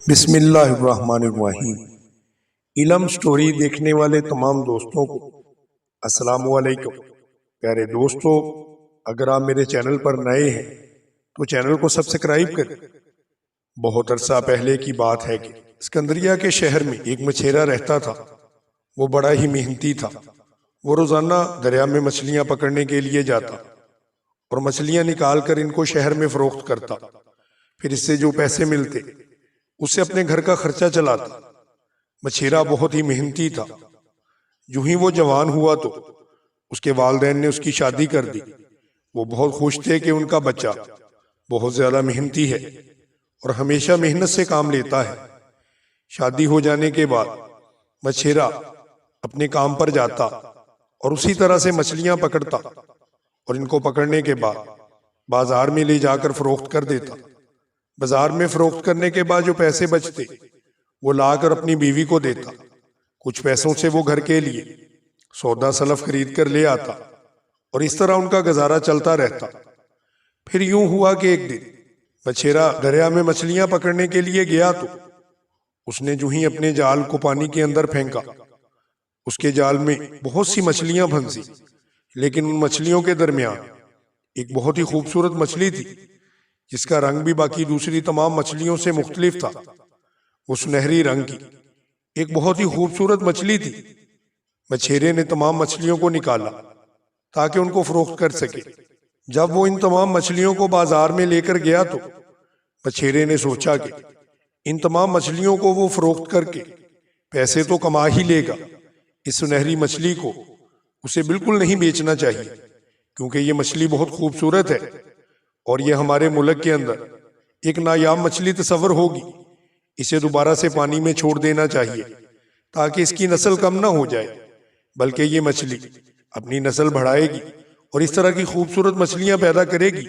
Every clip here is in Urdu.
بسم اللہ الرحمن الرحیم۔ علم سٹوری دیکھنے والے تمام دوستوں کو السلام علیکم۔ پیارے دوستو، اگر آپ میرے چینل پر نئے ہیں تو چینل کو سبسکرائب کریں۔ بہت عرصہ پہلے کی بات ہے کہ اسکندریہ کے شہر میں ایک مچھیرا رہتا تھا۔ وہ بڑا ہی محنتی تھا۔ وہ روزانہ دریا میں مچھلیاں پکڑنے کے لیے جاتا اور مچھلیاں نکال کر ان کو شہر میں فروخت کرتا۔ پھر اس سے جو پیسے ملتے اس سے اپنے گھر کا خرچہ چلاتا۔ مچھیرا بہت ہی محنتی تھا۔ جو ہی وہ جوان ہوا تو اس کے والدین نے اس کی شادی کر دی۔ وہ بہت خوش تھے کہ ان کا بچہ بہت زیادہ محنتی ہے اور ہمیشہ محنت سے کام لیتا ہے۔ شادی ہو جانے کے بعد مچھیرا اپنے کام پر جاتا اور اسی طرح سے مچھلیاں پکڑتا اور ان کو پکڑنے کے بعد بازار میں لے جا کر فروخت کر دیتا۔ بازار میں فروخت کرنے کے بعد جو پیسے بچتے وہ لا کر اپنی بیوی کو دیتا۔ کچھ پیسوں سے وہ گھر کے لیے سودا سلف خرید کر لے آتا اور اس طرح ان کا گزارا چلتا رہتا۔ پھر یوں ہوا کہ ایک دن مچھیرا دریا میں مچھلیاں پکڑنے کے لیے گیا تو اس نے جو ہی اپنے جال کو پانی کے اندر پھینکا، اس کے جال میں بہت سی مچھلیاں پھنسی، لیکن ان مچھلیوں کے درمیان ایک بہت ہی خوبصورت مچھلی تھی جس کا رنگ بھی باقی دوسری تمام مچھلیوں سے مختلف تھا۔ وہ سنہری رنگ کی ایک بہت ہی خوبصورت مچھلی تھی۔ مچھیرے نے تمام مچھلیوں کو نکالا تاکہ ان کو فروخت کر سکے۔ جب وہ ان تمام مچھلیوں کو بازار میں لے کر گیا تو مچھیرے نے سوچا کہ ان تمام مچھلیوں کو وہ فروخت کر کے پیسے تو کما ہی لے گا، اس سنہری مچھلی کو اسے بالکل نہیں بیچنا چاہیے، کیونکہ یہ مچھلی بہت خوبصورت ہے اور یہ ہمارے ملک کے اندر ایک نایاب مچھلی تصور ہوگی۔ اسے دوبارہ سے پانی میں چھوڑ دینا چاہیے تاکہ اس کی نسل کم نہ ہو جائے، بلکہ یہ مچھلی اپنی نسل بڑھائے گی اور اس طرح کی خوبصورت مچھلیاں پیدا کرے گی۔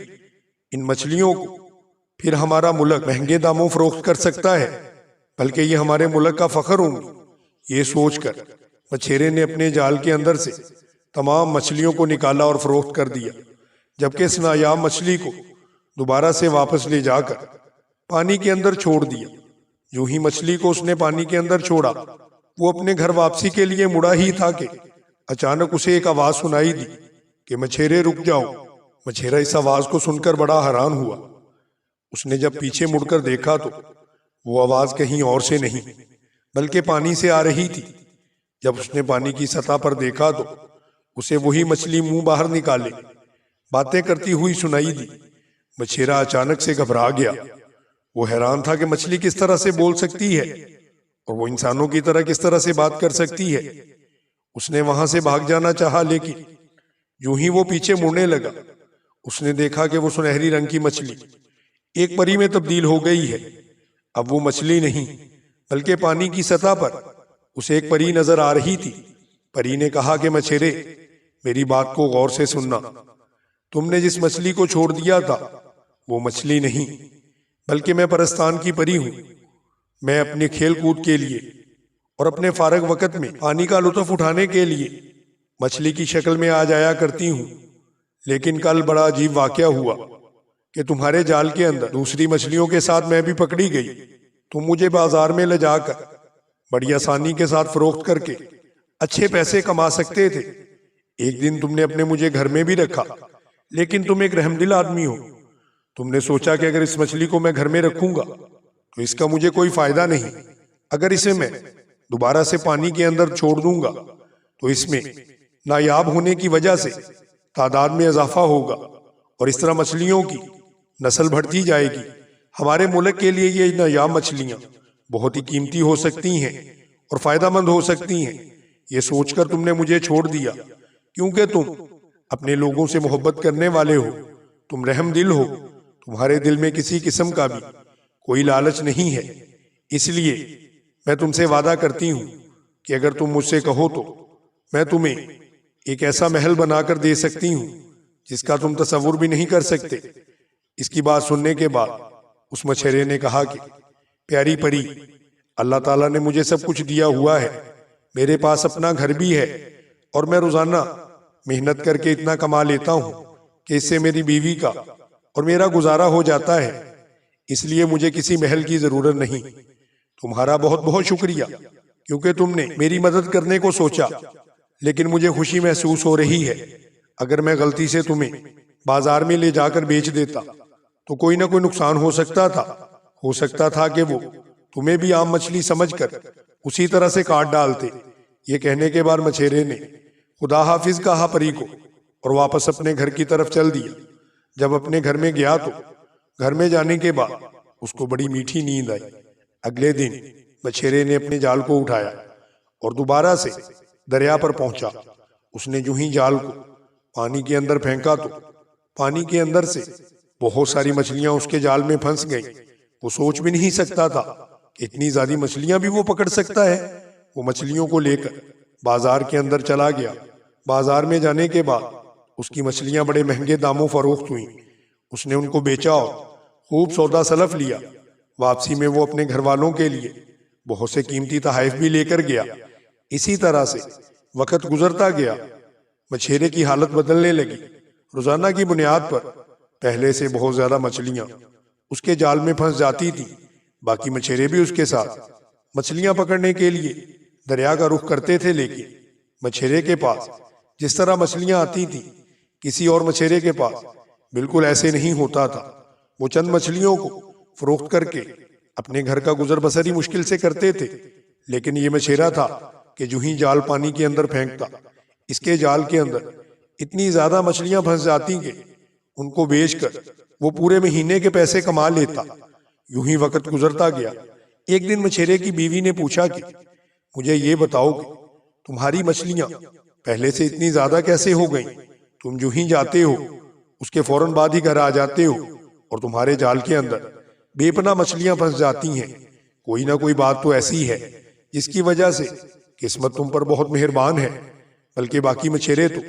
ان مچھلیوں کو پھر ہمارا ملک مہنگے داموں فروخت کر سکتا ہے، بلکہ یہ ہمارے ملک کا فخر ہوں گی۔ یہ سوچ کر مچھیرے نے اپنے جال کے اندر سے تمام مچھلیوں کو نکالا اور فروخت کر دیا، جبکہ اس نایاب مچھلی کو دوبارہ سے واپس لے جا کر پانی کے اندر چھوڑ دیا۔ جو ہی مچھلی کو اس نے پانی کے اندر چھوڑا، وہ اپنے گھر واپسی کے لیے مڑا ہی تھا کہ اچانک اسے ایک آواز سنائی دی کہ مچھیرے رک جاؤ۔ مچھیرا اس آواز کو سن کر بڑا حیران ہوا۔ اس نے جب پیچھے مڑ کر دیکھا تو وہ آواز کہیں اور سے نہیں بلکہ پانی سے آ رہی تھی۔ جب اس نے پانی کی سطح پر دیکھا تو اسے وہی مچھلی منہ باہر نکالے باتیں کرتی ہوئی سنائی دی۔ مچھیرا اچانک سے گھبرا گیا۔ وہ حیران تھا کہ مچھلی کس طرح سے بول سکتی ہے اور وہ انسانوں کی طرح کس طرح سے بات کر سکتی ہے۔ اس نے وہاں سے بھاگ جانا چاہا، لیکن جو ہی وہ پیچھے مڑنے لگا اس نے دیکھا کہ وہ سنہری رنگ کی مچھلی ایک پری میں تبدیل ہو گئی ہے۔ اب وہ مچھلی نہیں بلکہ پانی کی سطح پر اسے ایک پری نظر آ رہی تھی۔ پری نے کہا کہ مچھیرے، میری بات کو غور سے سننا۔ تم نے جس مچھلی کو چھوڑ دیا تھا وہ مچھلی نہیں بلکہ میں پرستان کی پری ہوں۔ میں اپنے کھیل کود کے لیے اور اپنے فارغ وقت میں پانی کا لطف اٹھانے کے لیے مچھلی کی شکل میں آ جایا کرتی ہوں، لیکن کل بڑا عجیب واقعہ ہوا کہ تمہارے جال کے اندر دوسری مچھلیوں کے ساتھ میں بھی پکڑی گئی۔ تم مجھے بازار میں لے جا کر بڑی آسانی کے ساتھ فروخت کر کے اچھے پیسے کما سکتے تھے۔ ایک دن تم نے اپنے مجھے گھر میں بھی رکھا، لیکن تم ایک رحم دل آدمی ہو۔ تم نے سوچا کہ اگر اس مچھلی کو میں گھر میں رکھوں گا تو اس کا مجھے کوئی فائدہ نہیں، اگر اسے میں دوبارہ سے پانی کے اندر چھوڑ دوں گا تو اس میں نایاب ہونے کی وجہ سے تعداد میں اضافہ ہوگا اور اس طرح مچھلیوں کی نسل بڑھتی جائے گی۔ ہمارے ملک کے لیے یہ نایاب مچھلیاں بہت ہی قیمتی ہو سکتی ہیں اور فائدہ مند ہو سکتی ہیں۔ یہ سوچ کر تم نے مجھے چھوڑ دیا کیونکہ تم اپنے لوگوں سے محبت کرنے والے ہو، تم رحم دل ہو، تمہارے دل میں کسی قسم کا بھی کوئی لالچ نہیں ہے۔ اس لیے میں تم سے وعدہ کرتی ہوں کہ اگر تم مجھ سے کہو تو میں تمہیں ایک ایسا محل بنا کر دے سکتی ہوں جس کا تم تصور بھی نہیں کر سکتے۔ اس کی بات سننے کے بعد اس مچھیرے نے کہا کہ پیاری پری، اللہ تعالیٰ نے مجھے سب کچھ دیا ہوا ہے، میرے پاس اپنا گھر بھی ہے اور میں روزانہ محنت کر کے اتنا کما لیتا ہوں کہ اس سے میری بیوی کا اور میرا گزارا ہو جاتا ہے، اس لیے مجھے کسی محل کی ضرورت نہیں۔ تمہارا بہت بہت شکریہ کیونکہ تم نے میری مدد کرنے کو سوچا، لیکن مجھے خوشی محسوس ہو رہی ہے۔ اگر میں غلطی سے تمہیں بازار میں لے جا کر بیچ دیتا تو کوئی نہ کوئی نقصان ہو سکتا تھا کہ وہ تمہیں بھی عام مچھلی سمجھ کر اسی طرح سے کاٹ ڈالتے۔ یہ کہنے کے بعد مچھیرے نے خدا حافظ کہا پری کو اور واپس اپنے گھر کی طرف چل دیا۔ جب اپنے گھر میں گیا تو گھر میں جانے کے بعد اس کو بڑی میٹھی نیند آئی۔ اگلے دن مچھیرے نے اپنے جال کو اٹھایا اور دوبارہ سے دریا پر پہنچا۔ اس نے جو ہی جال کو پانی کے اندر پھینکا تو پانی کے اندر سے بہت ساری مچھلیاں اس کے جال میں پھنس گئیں۔ وہ سوچ بھی نہیں سکتا تھا کہ اتنی زیادہ مچھلیاں بھی وہ پکڑ سکتا ہے۔ وہ مچھلیوں کو لے کر بازار کے اندر چلا گیا۔ بازار میں جانے کے بعد اس کی مچھلیاں بڑے مہنگے داموں فروخت ہوئیں۔ اس نے ان کو بیچا اور خوب سودا سلف لیا۔ واپسی میں وہ اپنے گھر والوں کے لیے بہت سے قیمتی تحائف بھی لے کر گیا۔ اسی طرح سے وقت گزرتا گیا۔ مچھیرے کی حالت بدلنے لگی۔ روزانہ کی بنیاد پر پہلے سے بہت زیادہ مچھلیاں اس کے جال میں پھنس جاتی تھی۔ باقی مچھیرے بھی اس کے ساتھ مچھلیاں پکڑنے کے لیے دریا کا رخ کرتے تھے، لیکن مچھیرے کے پاس جس طرح مچھلیاں آتی تھی کسی اور مچھیرے کے پاس بالکل ایسے نہیں ہوتا تھا۔ وہ چند مچھلیوں کو فروخت کر کے اپنے گھر کا گزر بسر ہی مشکل سے کرتے تھے، لیکن یہ مچھیرا تھا کہ جو ہی جال پانی کے اندر پھینکتا اس کے جال کے اندر اتنی زیادہ مچھلیاں پھنس جاتی کہ ان کو بیچ کر وہ پورے مہینے کے پیسے کما لیتا۔ یوں ہی وقت گزرتا گیا۔ ایک دن مچھیرے کی بیوی نے پوچھا کہ مجھے یہ بتاؤ کہ تمہاری مچھلیاں پہلے سے اتنی زیادہ کیسے ہو گئیں؟ تم جو ہی جاتے ہو اس کے فوراً بعد ہی گھر آ جاتے ہو اور تمہارے جال کے اندر بے پناہ مچھلیاں پھنس جاتی ہیں۔ کوئی نہ کوئی بات تو ایسی ہے جس کی وجہ سے قسمت تم پر بہت مہربان ہے، بلکہ باقی مچھیرے تو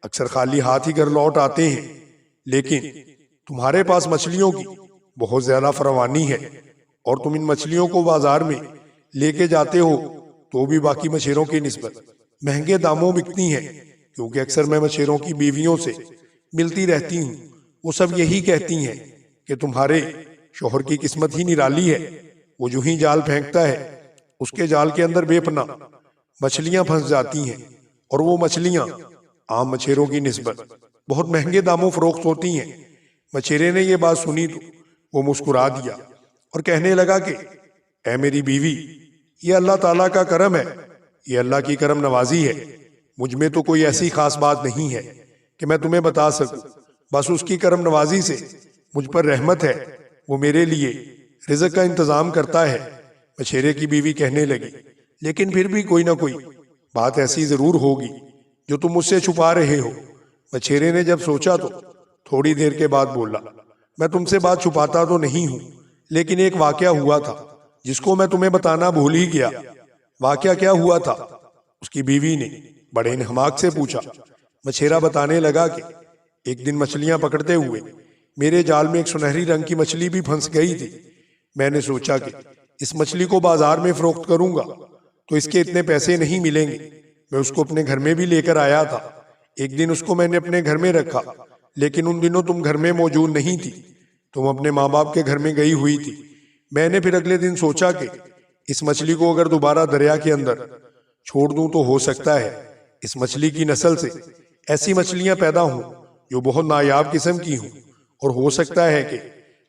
اکثر خالی ہاتھ ہی گھر لوٹ آتے ہیں، لیکن تمہارے پاس مچھلیوں کی بہت زیادہ فراوانی ہے اور تم ان مچھلیوں کو بازار میں لے کے جاتے ہو تو بھی باقی مچھیروں کی نسبت مہنگے داموں بکتی ہیں۔ کیونکہ اکثر میں مچھیروں کی بیویوں سے ملتی رہتی ہوں، وہ سب یہی کہتی ہیں کہ تمہارے شوہر کی قسمت ہی نرالی ہے۔ وہ جو ہی جال پھینکتا ہے اس کے جال کے اندر بے پناہ مچھلیاں پھنس جاتی ہیں، اور وہ مچھلیاں عام مچھیروں کی نسبت بہت مہنگے داموں فروخت ہوتی ہیں۔ مچھیرے نے یہ بات سنی تو وہ مسکرا دیا اور کہنے لگا کہ اے میری بیوی، یہ اللہ تعالیٰ کا کرم ہے، یہ اللہ کی کرم نوازی ہے۔ مجھ میں تو کوئی ایسی خاص بات نہیں ہے کہ میں تمہیں بتا سکوں، بس اس کی کرم نوازی سے مجھ پر رحمت ہے، وہ میرے لیے رزق کا انتظام کرتا ہے۔ مچھیرے کی بیوی کہنے لگی لیکن پھر بھی کوئی نہ کوئی بات ایسی ضرور ہوگی جو تم مجھ سے چھپا رہے ہو۔ مچھیرے نے جب سوچا تو تھوڑی دیر کے بعد بولا، میں تم سے بات چھپاتا تو نہیں ہوں، لیکن ایک واقعہ ہوا تھا جس کو میں تمہیں بتانا بھول ہی گیا۔ واقعہ کیا ہوا تھا؟ اس کی بیوی نے بڑے انہماک سے پوچھا۔ مچھیرا بتانے لگا کہ ایک دن مچھلیاں پکڑتے ہوئے میرے جال میں ایک سنہری رنگ کی مچھلی بھی پھنس گئی تھی۔ میں نے سوچا کہ اس مچھلی کو بازار میں فروخت کروں گا تو اس کے اتنے پیسے نہیں ملیں گے۔ میں اس کو اپنے گھر میں بھی لے کر آیا تھا۔ ایک دن اس کو میں نے اپنے گھر میں رکھا، لیکن ان دنوں تم گھر میں موجود نہیں تھی، تم اپنے ماں باپ کے گھر میں گئی ہوئی تھی۔ میں نے پھر اگلے دن سوچا کہ اس مچھلی کو اگر دوبارہ دریا کے اندر چھوڑ دوں تو ہو سکتا ہے اس مچھلی کی نسل سے ایسی مچھلیاں پیدا ہوں جو بہت نایاب قسم کی ہوں، اور ہو سکتا ہے کہ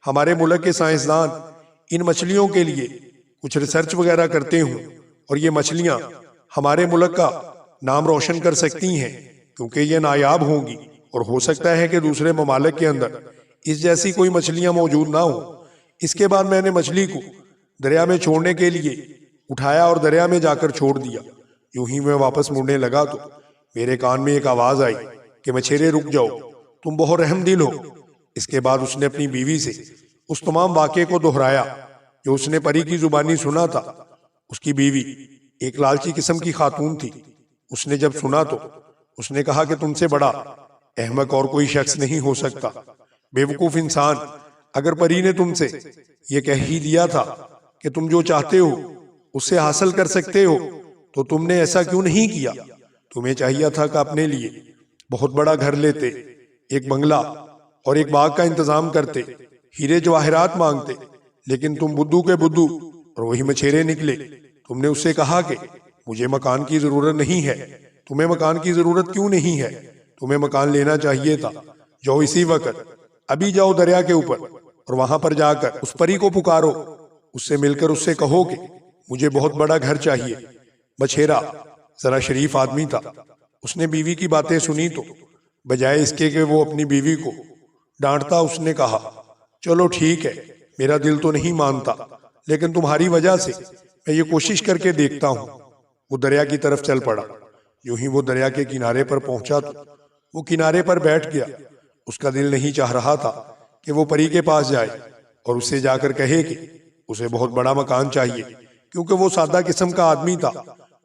ہمارے ملک کے سائنسدان ان مچھلیوں کے لیے کچھ ریسرچ وغیرہ کرتے ہوں اور یہ مچھلیاں ہمارے ملک کا نام روشن کر سکتی ہیں کیونکہ یہ نایاب ہوں گی، اور ہو سکتا ہے کہ دوسرے ممالک کے اندر اس جیسی کوئی مچھلیاں موجود نہ ہوں۔ اس کے بعد میں نے مچھلی کو دریا میں چھوڑنے کے لیے اٹھایا اور دریا میں جا کر چھوڑ دیا۔ یوں ہی میں واپس مڑنے لگا تو میرے کان میں ایک آواز آئی کہ مچھیرے رک جاؤ، تم بہت رحم دل ہو۔ اس کے بعد اس نے اپنی بیوی سے اس تمام واقعے کو دہرایا جو اس نے پری کی زبانی سنا تھا۔ اس کی بیوی ایک لالچی قسم کی خاتون تھی۔ اس نے جب سنا تو اس نے کہا کہ تم سے بڑا احمق اور کوئی شخص نہیں ہو سکتا، بے وقوف انسان۔ اگر پری نے تم سے یہ کہہ ہی دیا تھا کہ تم جو چاہتے ہو اس سے حاصل کر سکتے ہو تو تم نے ایسا کیوں نہیں کیا؟ تمہیں چاہیے تھا کہ اپنے لیے بہت بڑا گھر لیتے، ایک بنگلہ اور ایک باغ کا انتظام کرتے، ہیرے جواہرات مانگتے، لیکن تم بدھو کے بدھو اور وہی مچھیرے نکلے۔ تم نے اس سے کہا کہ مجھے مکان کی ضرورت نہیں ہے۔ تمہیں مکان کی ضرورت کیوں نہیں ہے؟ تمہیں مکان لینا چاہیے تھا۔ جاؤ اسی وقت، ابھی جاؤ دریا کے اوپر، اور وہاں پر جا کر اس پری کو پکارو، اس سے مل کر اس سے کہو کہ مجھے بہت بڑا گھر چاہیے۔ مچھیرا ذرا شریف آدمی تھا، اس نے بیوی کی باتیں سنی تو بجائے اس کے کہ وہ اپنی بیوی کو ڈانٹتا، اس نے کہا چلو ٹھیک ہے، میرا دل تو نہیں مانتا، لیکن تمہاری وجہ سے میں یہ کوشش کر کے دیکھتا ہوں۔ وہ دریا کی طرف چل پڑا۔ یوں ہی وہ دریا کے کنارے پر پہنچا تو وہ کنارے پر بیٹھ گیا۔ اس کا دل نہیں چاہ رہا تھا کہ وہ پری کے پاس جائے اور اس سے جا کر کہے کہ اسے بہت بڑا مکان چاہیے، کیونکہ وہ سادہ قسم کا آدمی تھا۔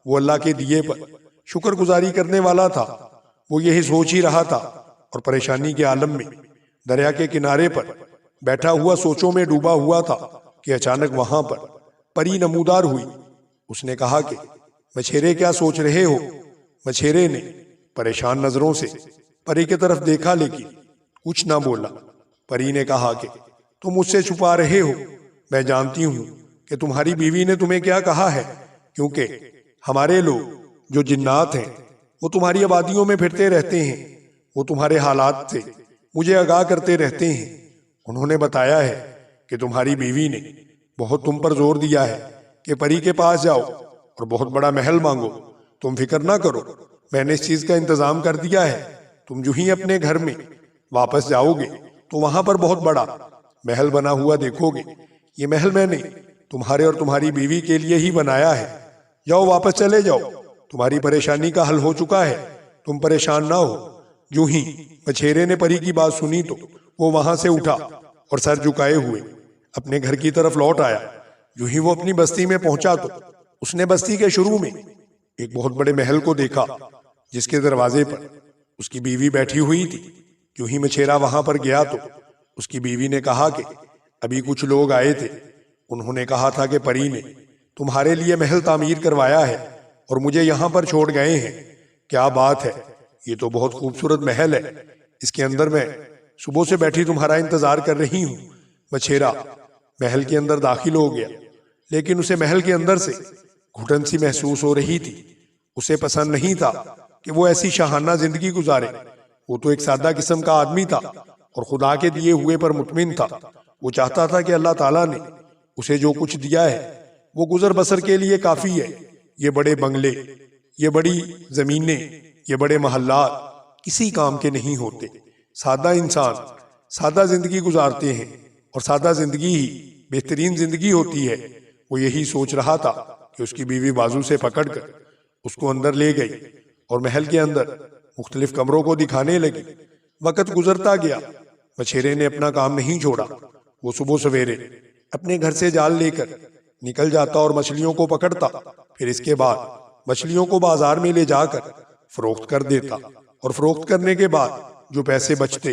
وہ اللہ کے دیے پر شکر گزاری کرنے والا تھا۔ وہ یہی سوچ ہی رہا تھا اور پریشانی کے عالم میں دریا کے کنارے پر بیٹھا ہوا سوچوں میں ڈوبا ہوا تھا کہ اچانک وہاں پر پری نمودار ہوئی۔ اس نے کہا کہ مچھیرے کیا سوچ رہے ہو؟ مچھیرے نے پریشان نظروں سے پری کی طرف دیکھا لیکن کچھ نہ بولا۔ پری نے کہا کہ تم مجھ سے چھپا رہے ہو، میں جانتی ہوں کہ تمہاری بیوی نے تمہیں کیا کہا ہے، کیونکہ ہمارے لوگ جو جنات ہیں وہ تمہاری آبادیوں میں پھرتے رہتے ہیں، وہ تمہارے حالات سے مجھے آگاہ کرتے رہتے ہیں۔ انہوں نے بتایا ہے کہ تمہاری بیوی نے بہت تم پر زور دیا ہے کہ پری کے پاس جاؤ اور بہت بڑا محل مانگو۔ تم فکر نہ کرو، میں نے اس چیز کا انتظام کر دیا ہے۔ تم جو ہی اپنے گھر میں واپس جاؤ گے تو وہاں پر بہت بڑا محل بنا ہوا دیکھو گے۔ یہ محل میں نے تمہارے اور تمہاری بیوی کے لیے ہی بنایا ہے۔ جاؤ واپس چلے جاؤ، تمہاری پریشانی کا حل ہو چکا ہے، تم پریشان نہ ہو۔ جو ہی مچھیرے نے پری کی بات سنی تو وہ وہاں سے اٹھا اور سر جھکائے ہوئے اپنے گھر کی طرف لوٹ آیا۔ جو ہی وہ اپنی بستی میں پہنچا تو اس نے بستی کے شروع میں ایک بہت بڑے محل کو دیکھا، جس کے دروازے پر اس کی بیوی بیٹھی ہوئی تھی۔ جو ہی مچھیرا وہاں پر گیا تو اس کی بیوی نے کہا کہ ابھی کچھ لوگ آئے تھے، انہوں نے کہا تھا کہ پری نے تمہارے لیے محل تعمیر کروایا ہے اور مجھے یہاں پر چھوڑ گئے ہیں۔ کیا بات ہے، یہ تو بہت خوبصورت محل ہے، اس کے اندر میں صبح سے بیٹھی تمہارا انتظار کر رہی ہوں۔ مچھیرا محل کے اندر داخل ہو گیا، لیکن اسے محل کے اندر سے گھٹن سی محسوس ہو رہی تھی۔ اسے پسند نہیں تھا کہ وہ ایسی شاہانہ زندگی گزارے۔ وہ تو ایک سادہ قسم کا آدمی تھا اور خدا کے دیے ہوئے پر مطمئن تھا۔ وہ چاہتا تھا کہ اللہ تعالیٰ نے اسے جو کچھ دیا ہے وہ گزر بسر کے لیے کافی ہے۔ یہ بڑے بنگلے، یہ بڑی زمینیں، یہ بڑے محلات کسی کام کے نہیں ہوتے۔ سادہ انسان سادہ زندگی گزارتے ہیں اور سادہ زندگی ہی بہترین زندگی ہوتی ہے۔ وہ یہی سوچ رہا تھا کہ اس کی بیوی بازو سے پکڑ کر اس کو اندر لے گئی اور محل کے اندر مختلف کمروں کو دکھانے لگی۔ وقت گزرتا گیا، مچھیرے نے اپنا کام نہیں چھوڑا۔ وہ صبح سویرے اپنے گھر سے جال لے کر نکل جاتا اور مچھلیوں کو پکڑتا، پھر اس کے بعد مچھلیوں کو بازار میں لے جا کر فروخت کر دیتا، اور فروخت کرنے کے بعد جو پیسے بچتے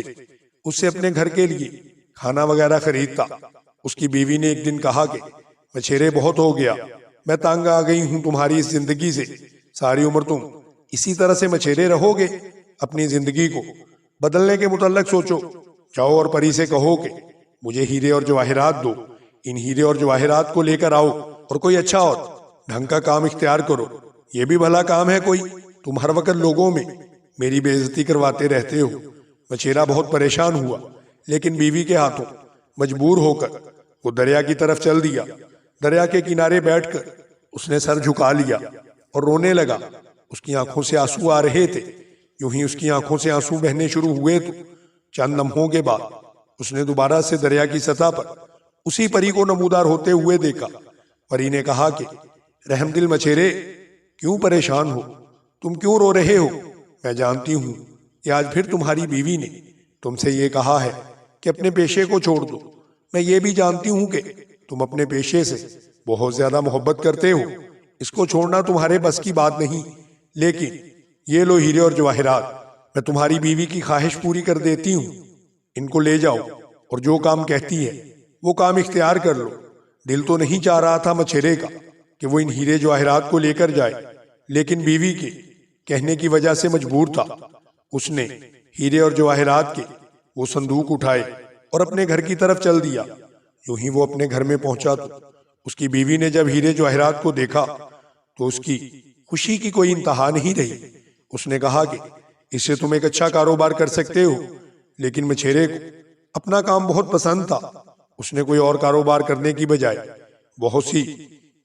اس سے اپنے گھر کے لیے کھانا وغیرہ خریدتا۔ اس کی بیوی نے ایک دن کہا کہ مچھیرے بہت ہو گیا، میں تنگ آ گئی ہوں تمہاری اس زندگی سے، ساری عمر تم اسی طرح سے مچھیرے رہو گے؟ اپنی زندگی کو بدلنے کے متعلق سوچو۔ جاؤ اور پری سے کہو کہ مجھے ہیرے اور جواہرات دو، ان ہیرے اور جواہرات کو لے کر آؤ اور کوئی اچھا اور ڈھنگ کا کام اختیار کرو۔ یہ بھی بھلا کام ہے کوئی؟ تم ہر وقت لوگوں میں میری بے عزتی کرواتے رہتے ہو۔ مچھیرا بہت پریشان ہوا، لیکن بیوی کے ہاتھوں مجبور ہو کر وہ دریا کی طرف چل دیا۔ دریا کے کنارے بیٹھ کر اس نے سر جھکا لیا اور رونے لگا۔ اس کی آنکھوں سے آنسو آ رہے تھے۔ یوں ہی اس کی آنکھوں سے آنسو بہنے شروع ہوئے تو چند لمحوں کے بعد اس نے دوبارہ سے دریا کی سطح پر اسی پری کو نمودار ہوتے ہوئے دیکھا۔ پری نے کہا کہ رحم دل مچھیرے، کیوں پریشان ہو؟ تم کیوں رو رہے ہو؟ میں جانتی ہوں کہ آج پھر تمہاری بیوی نے تم سے یہ کہا ہے کہ اپنے پیشے کو چھوڑ دو۔ میں یہ بھی جانتی ہوں کہ تم اپنے پیشے سے بہت زیادہ محبت کرتے ہو، اس کو چھوڑنا تمہارے بس کی بات نہیں، لیکن یہ لو ہیرے اور جواہرات، میں تمہاری بیوی کی خواہش پوری کر دیتی ہوں۔ ان کو لے جاؤ اور جو کام کہتی ہے وہ کام اختیار کر لو۔ دل تو نہیں چاہ رہا تھا مچھیرے کا کہ وہ ان ہیرے جواہرات کو لے کر جائے، لیکن بیوی کے کہنے کی وجہ سے مجبور تھا۔ اس نے ہیرے اور جواہرات کے وہ صندوق اٹھائے اور اپنے گھر کی طرف چل دیا۔ یوں ہی وہ اپنے گھر میں پہنچا تو اس کی بیوی نے جب ہیرے جواہرات کو دیکھا تو اس کی خوشی کی کوئی انتہا نہیں رہی۔ اس نے کہا کہ اس سے تم ایک اچھا کاروبار کر سکتے ہو، لیکن مچھیرے کو اپنا کام بہت پسند تھا۔ اس نے کوئی اور کاروبار کرنے کی بجائے بہت سی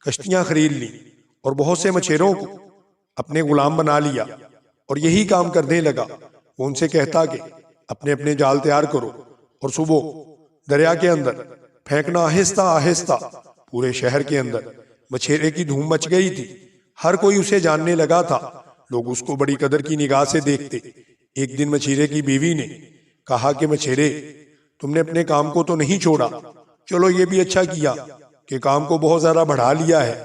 کشتیاں خرید لیں اور بہت سے مچھیروں کو اپنے غلام بنا لیا اور یہی کام کرنے لگا۔ وہ ان سے کہتا کہ اپنے اپنے جال تیار کرو اور صبح دریا کے اندر پھینکنا۔ آہستہ آہستہ پورے شہر کے اندر مچھیرے کی دھوم مچ گئی تھی۔ ہر کوئی اسے جاننے لگا تھا، لوگ اس کو بڑی قدر کی نگاہ سے دیکھتے۔ ایک دن مچھیرے کی بیوی نے کہا کہ مچھیرے، تم نے اپنے کام کو تو نہیں چھوڑا؟ چلو یہ بھی اچھا کیا کہ کام کو بہت زیادہ بڑھا لیا ہے۔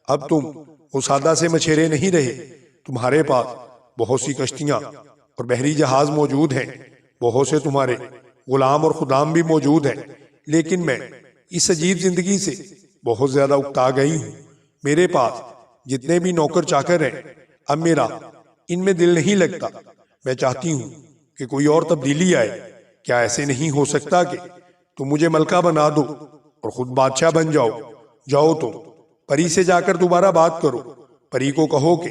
اب تم وہ سادہ سے مچھیرے نہیں رہے، تمہارے پاس بہت سی کشتیاں اور بحری جہاز موجود ہیں، بہت سے تمہارے غلام اور خدام بھی موجود ہیں۔ لیکن میں اس عجیب زندگی سے بہت زیادہ اکتا گئی ہوں۔ میرے پاس جتنے بھی نوکر چاکر ہیں، اب میرا ان میں دل نہیں لگتا۔ میں چاہتی ہوں کہ کوئی اور تبدیلی آئے۔ کیا ایسے نہیں ہو سکتا کہ تم مجھے ملکہ بنا دو اور خود بادشاہ بن جاؤ؟ جاؤ تم پری سے جا کر دوبارہ بات کرو، پری کو کہو کہ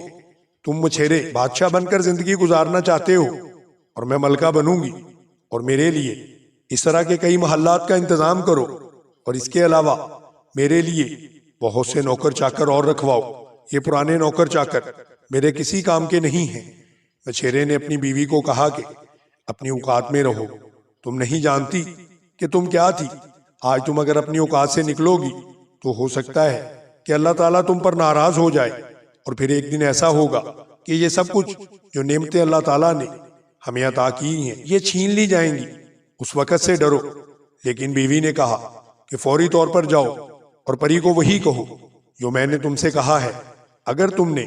تم مچھیرے بادشاہ بن کر زندگی گزارنا چاہتے ہو اور میں ملکہ بنوں گی، اور میرے لیے اس طرح کے کئی محلات کا انتظام کرو، اور اس کے علاوہ میرے لیے بہت سے نوکر چاکر اور رکھواؤ۔ یہ پرانے نوکر چاکر میرے کسی کام کے نہیں ہیں۔ مچھیرے نے اپنی بیوی کو کہا کہ اپنی اوقات میں رہو، تم نہیں جانتی کہ تم کیا تھی۔ آج تم اگر اپنی اوقات سے نکلو گی تو ہو سکتا ہے کہ اللہ تعالیٰ تم پر ناراض ہو جائے، اور پھر ایک دن ایسا ہوگا کہ یہ سب کچھ جو نعمتیں اللہ تعالیٰ نے ہمیں عطا کی ہیں یہ چھین لی جائیں گی۔ اس وقت سے ڈرو۔ لیکن بیوی نے کہا کہ فوری طور پر جاؤ اور پری کو وہی کہو جو میں نے تم سے کہا ہے۔ اگر تم نے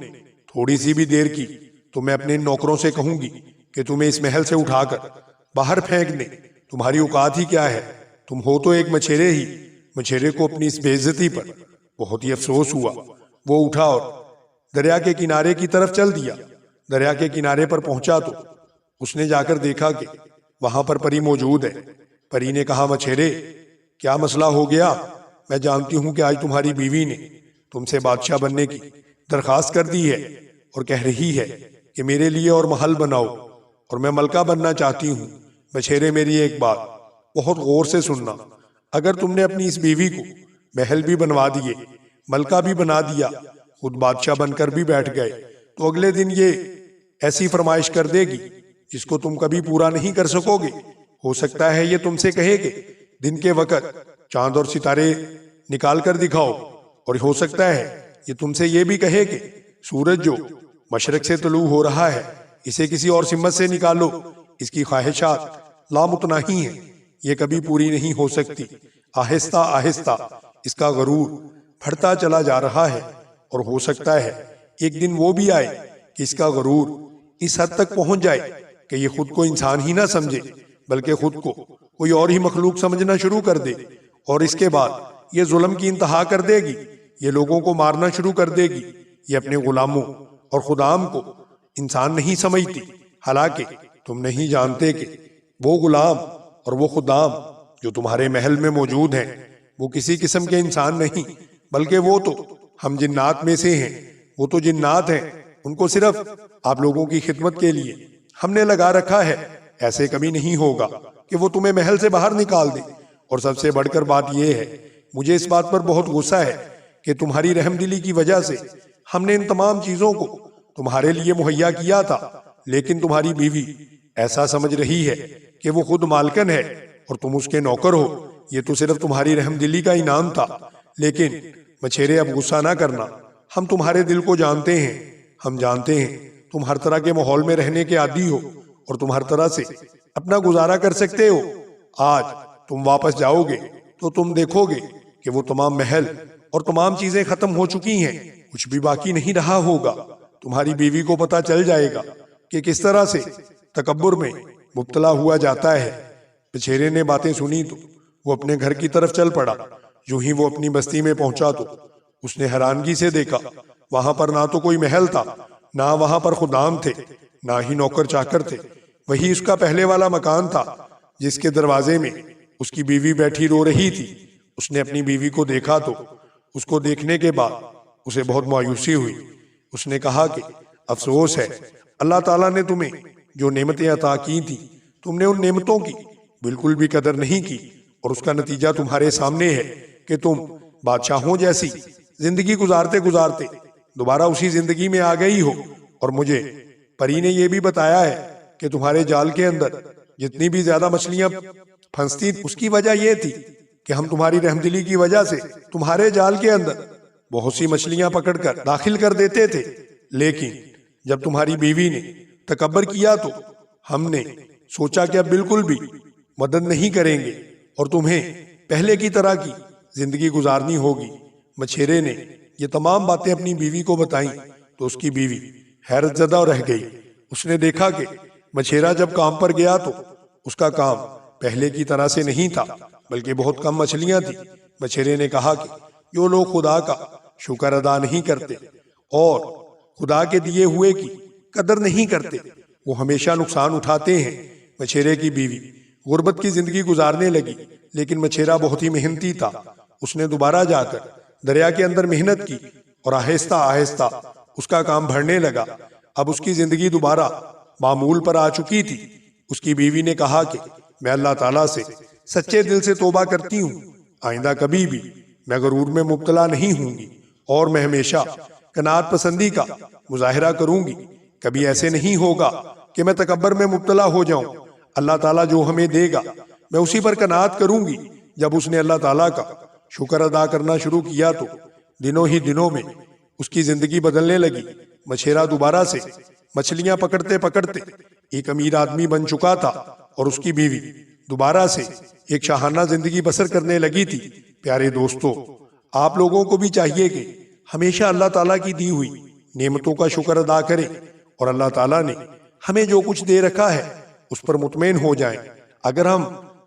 تھوڑی سی بھی دیر کی تو میں اپنے نوکروں سے کہوں گی کہ تمہیں اس محل سے اٹھا کر باہر پھینک دیں۔ تمہاری اوقات ہی کیا ہے؟ تم ہو تو ایک مچھیرے ہی۔ مچھیرے کو اپنی اس بے عزتی پر بہت ہی افسوس ہوا۔ وہ اٹھا اور دریا کے کنارے کی طرف چل دیا۔ دریا کے کنارے پر پہنچا تو اس نے جا کر دیکھا کہ وہاں پر پری موجود ہے۔ پری نے کہا، مچھیرے کیا مسئلہ ہو گیا؟ میں جانتی ہوں کہ آج تمہاری بیوی نے تم سے بادشاہ بننے کی درخواست کر دی ہے اور کہہ رہی ہے کہ میرے لیے اور محل بناؤ اور میں ملکہ بننا چاہتی ہوں۔ مچھیرے میری ایک بات بہت غور سے سننا، اگر تم نے اپنی اس بیوی کو محل بھی بنوا دیے، ملکہ بھی بنا دیا، خود بادشاہ بن کر بھی بیٹھ گئے، تو اگلے دن یہ ایسی فرمائش کر دے گی جس کو تم کبھی پورا نہیں کر سکو گے۔ ہو سکتا ہے یہ تم سے کہے کہ دن کے وقت چاند اور ستارے نکال کر دکھاؤ، اور ہو سکتا ہے یہ تم سے یہ بھی کہے کہ سورج جو مشرق سے طلوع ہو رہا ہے اسے کسی اور سمت سے نکالو۔ اس کی خواہشات لامتناہی ہیں، یہ کبھی پوری نہیں ہو سکتی۔ آہستہ آہستہ اس کا غرور بڑھتا چلا جا رہا ہے، اور ہو سکتا ہے ایک دن وہ بھی آئے کہ اس کا غرور اس حد تک پہنچ جائے کہ یہ خود کو انسان ہی نہ سمجھے بلکہ خود کو کوئی اور ہی مخلوق سمجھنا شروع کر دے، اور اس کے بعد یہ ظلم کی انتہا کر دے گی، یہ لوگوں کو مارنا شروع کر دے گی۔ یہ اپنے غلاموں اور خدام کو انسان نہیں سمجھتی، حالانکہ تم نہیں جانتے کہ وہ غلام اور وہ خدام جو تمہارے محل میں موجود ہیں وہ کسی قسم کے انسان نہیں، بلکہ وہ تو ہم جنات میں سے ہیں۔ وہ تو جنات ہیں، ان کو صرف آپ لوگوں کی خدمت کے لیے ہم نے لگا رکھا ہے۔ ایسے کبھی نہیں ہوگا کہ وہ تمہیں محل سے باہر نکال دے۔ اور سب سے بڑھ کر بات یہ ہے، مجھے اس بات پر بہت غصہ ہے کہ تمہاری رحم دلی کی وجہ سے ہم نے ان تمام چیزوں کو تمہارے لیے مہیا کیا تھا، لیکن تمہاری بیوی ایسا سمجھ رہی ہے کہ وہ خود مالکن ہے اور تم اس کے نوکر ہو۔ یہ تو صرف تمہاری رحم دلی کا انعام تھا۔ لیکن مچھیرے اب غصہ نہ کرنا، ہم تمہارے دل کو جانتے ہیں۔ ہم جانتے ہیں تم ہر طرح کے ماحول میں رہنے کے عادی ہو اور تم ہر طرح سے اپنا گزارا کر سکتے ہو۔ آج تم واپس جاؤ گے تو تم دیکھو گے کہ وہ تمام محل اور تمام چیزیں ختم ہو چکی ہیں، کچھ بھی باقی نہیں رہا ہوگا۔ تمہاری بیوی کو پتہ چل جائے گا کہ کس طرح سے تکبر میں مبتلا ہوا جاتا ہے۔ مچھیرے نے باتیں سنی تو وہ اپنے گھر کی طرف چل پڑا۔ جو ہی وہ اپنی بستی میں پہنچا تو اس نے حیرانگی سے دیکھا، وہاں پر نہ تو کوئی محل تھا، نہ وہاں پر خدام تھے، نہ ہی نوکر چاکر تھے۔ وہی اس کا پہلے والا مکان تھا جس کے دروازے میں اس کی بیوی بیٹھی رو رہی تھی۔ اس نے اپنی بیوی کو دیکھا تو اس کو دیکھنے کے بعد اسے بہت مایوسی ہوئی۔ اس نے کہا کہ افسوس ہے، اللہ تعالیٰ نے تمہیں جو نعمتیں عطا کی تھی، تم نے ان نعمتوں کی بالکل بھی قدر نہیں کی، اور اس کا نتیجہ تمہارے سامنے ہے کہ تم بادشاہوں جیسی زندگی گزارتے گزارتے دوبارہ اسی زندگی میں آ گئی ہو۔ اور مجھے پری نے یہ بھی بتایا ہے کہ تمہارے جال کے اندر جتنی بھی زیادہ مچھلیاں پھنستی اس کی وجہ یہ تھی کہ ہم تمہاری رحمدلی کی وجہ سے تمہارے جال کے اندر بہت سی مچھلیاں پکڑ کر داخل کر دیتے تھے، لیکن جب تمہاری بیوی نے تکبر کیا تو ہم نے سوچا کہ اب بالکل بھی مدد نہیں کریں گے اور تمہیں پہلے کی طرح کی زندگی گزارنی ہوگی۔ مچھیرے نے یہ تمام باتیں اپنی بیوی کو بتائیں تو اس کی بیوی حیرت زدہ رہ گئی۔ اس نے دیکھا کہ مچھیرا جب کام پر گیا تو اس کا کام پہلے کی طرح سے نہیں تھا، بلکہ بہت کم مچھلیاں تھیں۔ مچھیرے نے کہا کہ جو لوگ خدا کا شکر ادا نہیں کرتے اور خدا کے دیے ہوئے کی قدر نہیں کرتے، وہ ہمیشہ نقصان اٹھاتے ہیں۔ مچھیرے کی بیوی غربت کی زندگی گزارنے لگی، لیکن مچھیرا بہت ہی محنتی تھا۔ اس نے دوبارہ جا کر دریا کے اندر محنت کی اور آہستہ آہستہ اس کا کام بڑھنے لگا۔ اب اس کی زندگی دوبارہ معمول پر آ چکی تھی۔ اس کی بیوی نے کہا کہ میں اللہ تعالیٰ سے سچے دل سے توبہ کرتی ہوں، آئندہ کبھی بھی میں غرور میں مبتلا نہیں ہوں گی، اور میں ہمیشہ قناعت پسندی کا مظاہرہ کروں گی۔ کبھی ایسے نہیں ہوگا کہ میں تکبر میں مبتلا ہو جاؤں۔ اللہ تعالیٰ جو ہمیں دے گا میں اسی پر قناعت کروں گی۔ جب اس نے اللہ تعالیٰ کا شکر ادا کرنا شروع کیا تو دنوں ہی دنوں میں اس کی زندگی بدلنے لگی۔ مچھیرا دوبارہ سے مچھلیاں پکڑتے پکڑتے ایک امیر آدمی بن چکا تھا، اور اس کی بیوی دوبارہ سے ایک شاہانہ زندگی بسر کرنے لگی تھی۔ پیارے دوستو، آپ لوگوں کو بھی چاہیے کہ ہمیشہ اللہ تعالیٰ کی دی ہوئی نعمتوں کا شکر ادا کریں، اور اللہ تعالیٰ نے ہمیں جو کچھ دے رکھا ہے اس پر مطمئن ہو جائیں۔ اگر ہم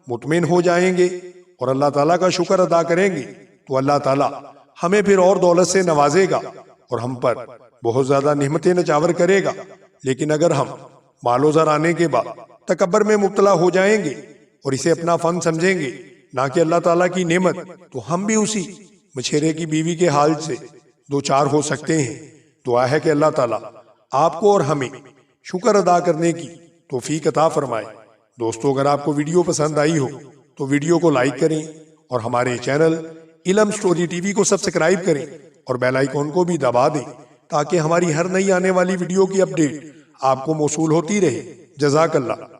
مطمئن ہو جائیں گے اور اللہ تعالیٰ کا شکر ادا کریں گے تو اللہ تعالیٰ ہمیں پھر اور دولت سے نوازے گا اور ہم پر بہت زیادہ نعمتیں نچاور کرے گا۔ لیکن اگر ہم مال و زر آنے کے بعد تکبر میں مبتلا ہو جائیں گے اور اسے اپنا فن سمجھیں گے، نہ کہ اللہ تعالیٰ کی نعمت، تو ہم بھی اسی مچھیرے کی بیوی کے حال سے دو چار ہو سکتے ہیں۔ دعا ہے کہ اللہ تعالیٰ آپ کو اور ہمیں شکر ادا کرنے کی توفیق عطا فرمائے۔ دوستو، اگر آپ کو ویڈیو پسند آئی ہو تو ویڈیو کو لائک کریں اور ہمارے چینل علم سٹوری ٹی وی کو سبسکرائب کریں اور بیل آئیکن کو بھی دبا دیں تاکہ ہماری ہر نئی آنے والی ویڈیو کی اپڈیٹ آپ کو موصول ہوتی رہے۔ جزاک اللہ۔